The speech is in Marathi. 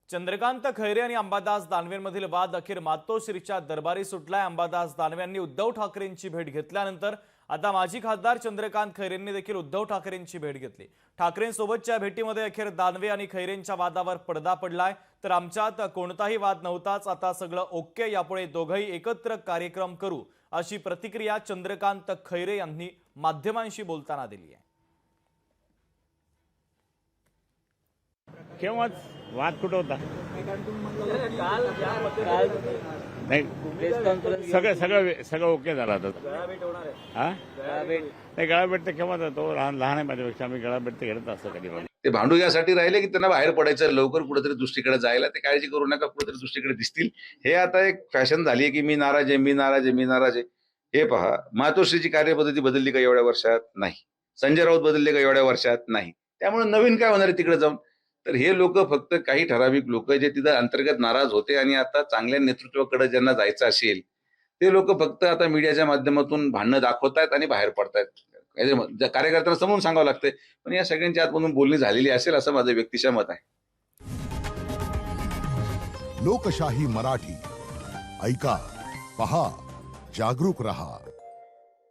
चंद्रकांत खैरे आणि अंबादास दानवेंमधील वाद अखेर मातोश्रीच्या दरबारी सुटलाय। अंबादास दानवेंनी उद्धव ठाकरेंची भेट घेतल्यानंतर आता माजी खासदार चंद्रकांत खैरेंनी देखील उद्धव ठाकरेंची भेट घेतली। ठाकरेंसोबतच्या भेटीमध्ये अखेर दानवे आणि खैरेंच्या वादावर पडदा पडलाय। तर आमच्यात कोणताही वाद नव्हताच, आता सगळं ओके, यापुढे दोघंही एकत्र कार्यक्रम करू, अशी प्रतिक्रिया चंद्रकांत खैरे यांनी माध्यमांशी बोलताना दिली आहे। केव्हाच वाद कुठं होता? नाही, सगळं ओके झालं आता। हा नाही, गळाभेट तर केव्हा जातो, लहान आहे माझ्यापेक्षा, आम्ही गळाभेट तर घेत असतो कधी. ते भांडू यासाठी राहिले की त्यांना बाहेर पडायचं, लवकर कुठेतरी दुसरीकडे जायला। ते काळजी करू नका, कुठेतरी दुसरीकडे दिसतील। हे आता एक फॅशन झाली आहे की मी नाराज आहे। हे पहा, मातोश्रीची कार्यपद्धती बदलली का एवढ्या वर्षात? नाही। संजय राऊत बदलले का एवढ्या वर्षात? नाही। त्यामुळे नवीन काय होणार आहे तिकडे जाऊन? तर हे लोक फक्त काही ठराविक लोक जे तिथं अंतर्गत नाराज होते आणि आता चांगल्या नेतृत्वाकडे ज्यांना जायचं असेल ते लोक फक्त आता मीडियाच्या माध्यमातून भांडणं दाखवतायत आणि बाहेर पडतायत। कार्यकर्त्यांना समजून सांगावं लागतंय, पण या सगळ्यांच्या आतमधून बोलणी झालेली असेल असं माझं व्यक्तिशः मत आहे। लोकशाही मराठी ऐका, पहा, जागरूक रहा।